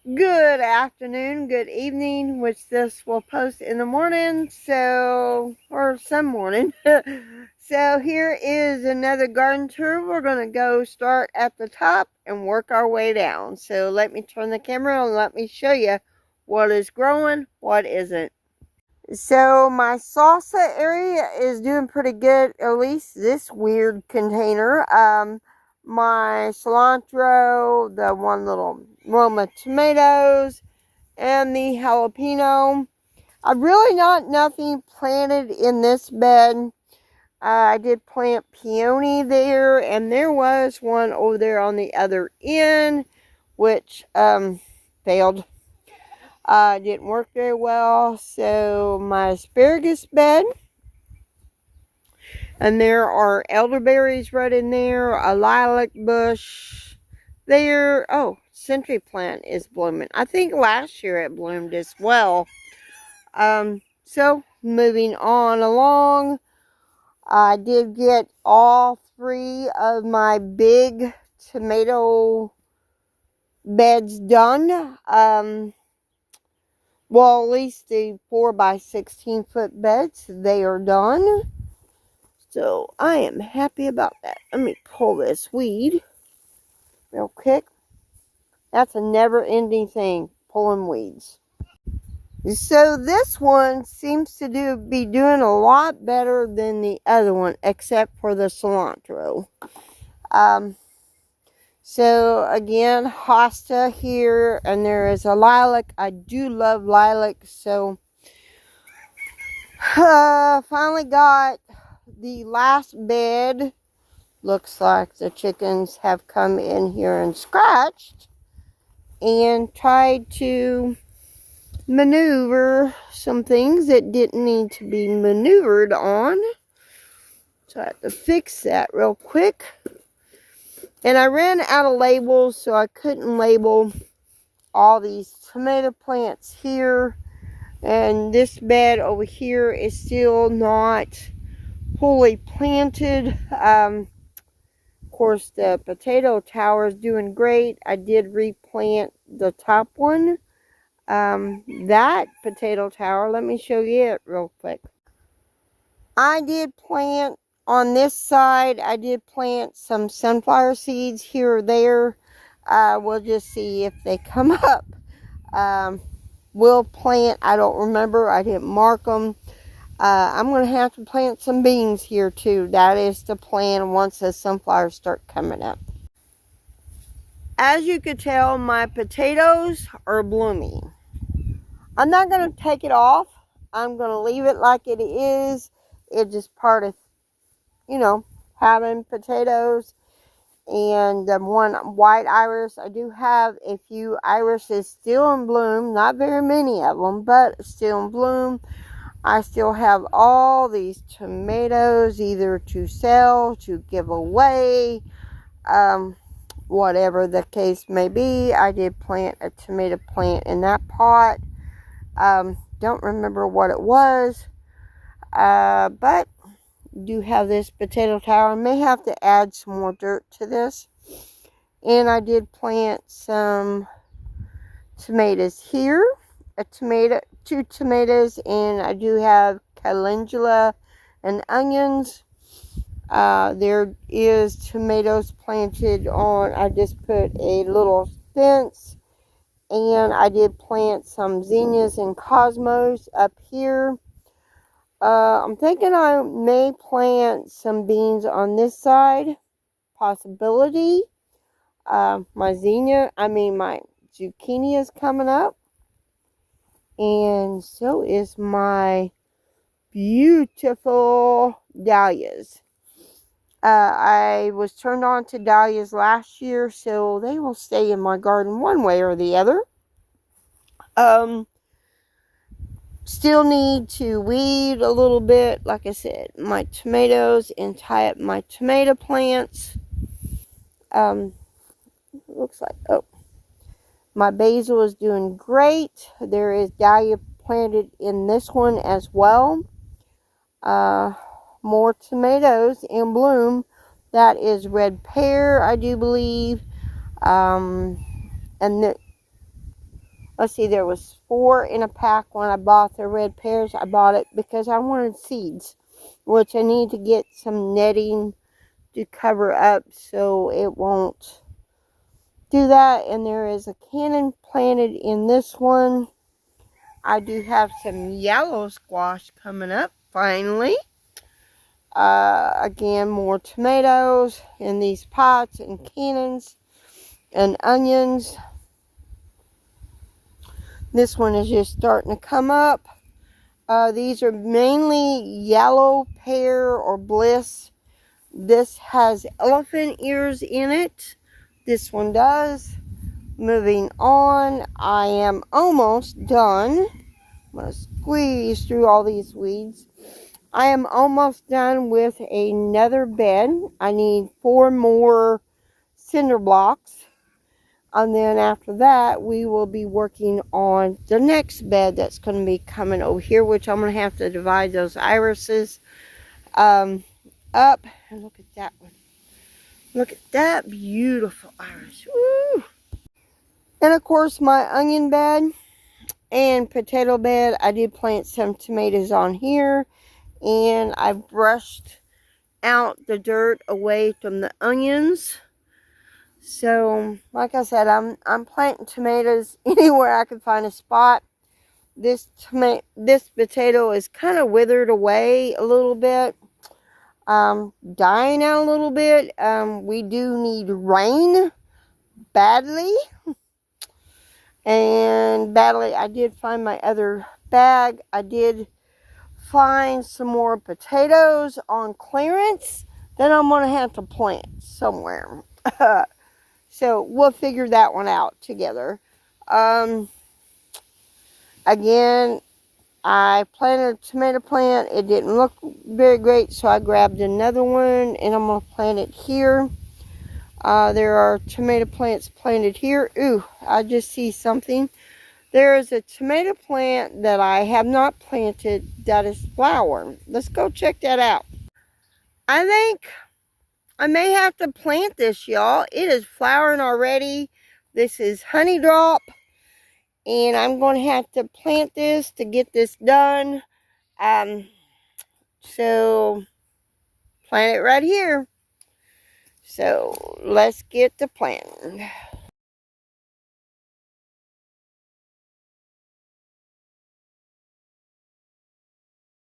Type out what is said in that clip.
Good afternoon, good evening, which this will post in the morning, or some morning. So here is another garden tour. We're going to go start at the top and work our way down. So let me turn the camera and let me show you what is growing, what isn't. So my salsa area is doing pretty good, at least this weird container. My cilantro, the one little Roma tomatoes, and the jalapeno. I've really not nothing planted in this bed. I did plant peony there, and there was one over there on the other end, which failed. Didn't work very well. So my asparagus bed, and there are elderberries right in there, a lilac bush there. Oh, century plant is blooming. I think last year it bloomed as well. So moving on along, I did get all three of my big tomato beds done. Well, at least the 4 by 16 foot beds, they are done. So I am happy about that. Let me pull this weed real quick. That's a never ending thing, pulling weeds. So this one seems to be doing a lot better than the other one, except for the cilantro. So again, hosta here, and there is a lilac. I do love lilac, so finally got the last bed. Looks like the chickens have come in here and scratched and tried to maneuver some things that didn't need to be maneuvered on. So I have to fix that real quick. And I ran out of labels, so I couldn't label all these tomato plants here. And this bed over here is still not fully planted. Of course, the potato tower is doing great. I did replant the top one. That potato tower, let me show you it real quick. I did plant on this side, I did plant some sunflower seeds here or there. We'll just see if they come up. We'll plant, I don't remember, I didn't mark them. I'm going to have to plant some beans here too. That is the plan once the sunflowers start coming up. As you could tell, my potatoes are blooming. I'm not going to take it off. I'm going to leave it like it is. It's just part of, having potatoes. And one white iris. I do have a few irises still in bloom. Not very many of them, but still in bloom. I still have all these tomatoes either to sell, to give away, whatever the case may be. I did plant a tomato plant in that pot. Don't remember what it was, but do have this potato tower. May have to add some more dirt to this. And I did plant some tomatoes here, two tomatoes, and I do have calendula and onions. There is tomatoes planted on, I just put a little fence, and I did plant some zinnias and cosmos up here. I'm thinking I may plant some beans on this side, possibility. My zucchini is coming up. And so is my beautiful dahlias. I was turned on to dahlias last year, so they will stay in my garden one way or the other. Still need to weed a little bit, like I said, my tomatoes, and tie up my tomato plants. Looks like, my basil is doing great. There is dahlia planted in this one as well. More tomatoes in bloom. That is red pear, I do believe. And Let's see, there was 4 in a pack when I bought the red pears. I bought it because I wanted seeds, which I need to get some netting to cover up so it won't do that. And there is a cannon planted in this one. I do have some yellow squash coming up finally. Again, more tomatoes in these pots and cannons and onions. This one is just starting to come up. These are mainly yellow pear or bliss. This has elephant ears in it. This one does. Moving on, I am almost done. I'm going to squeeze through all these weeds. I am almost done with another bed. I need 4 more cinder blocks. And then after that, we will be working on the next bed that's going to be coming over here, which I'm going to have to divide those irises up. And look at that one. Look at that beautiful iris. Woo! And of course, my onion bed and potato bed, I did plant some tomatoes on here. And I brushed out the dirt away from the onions. So, like I said, I'm planting tomatoes anywhere I can find a spot. This potato is kind of withered away a little bit. Dying out a little bit. We do need rain badly. And badly, I did find my other bag. I did find some more potatoes on clearance that I'm going to have to plant somewhere. So we'll figure that one out together. Again, I planted a tomato plant. It didn't look very great, so I grabbed another one and I'm going to plant it here. There are tomato plants planted here. Ooh, I just see something. There is a tomato plant that I have not planted that is flowering. Let's go check that out. I think I may have to plant this, y'all. It is flowering already. This is honey drop. And I'm going to have to plant this to get this done. So, plant it right here. So, let's get to planting.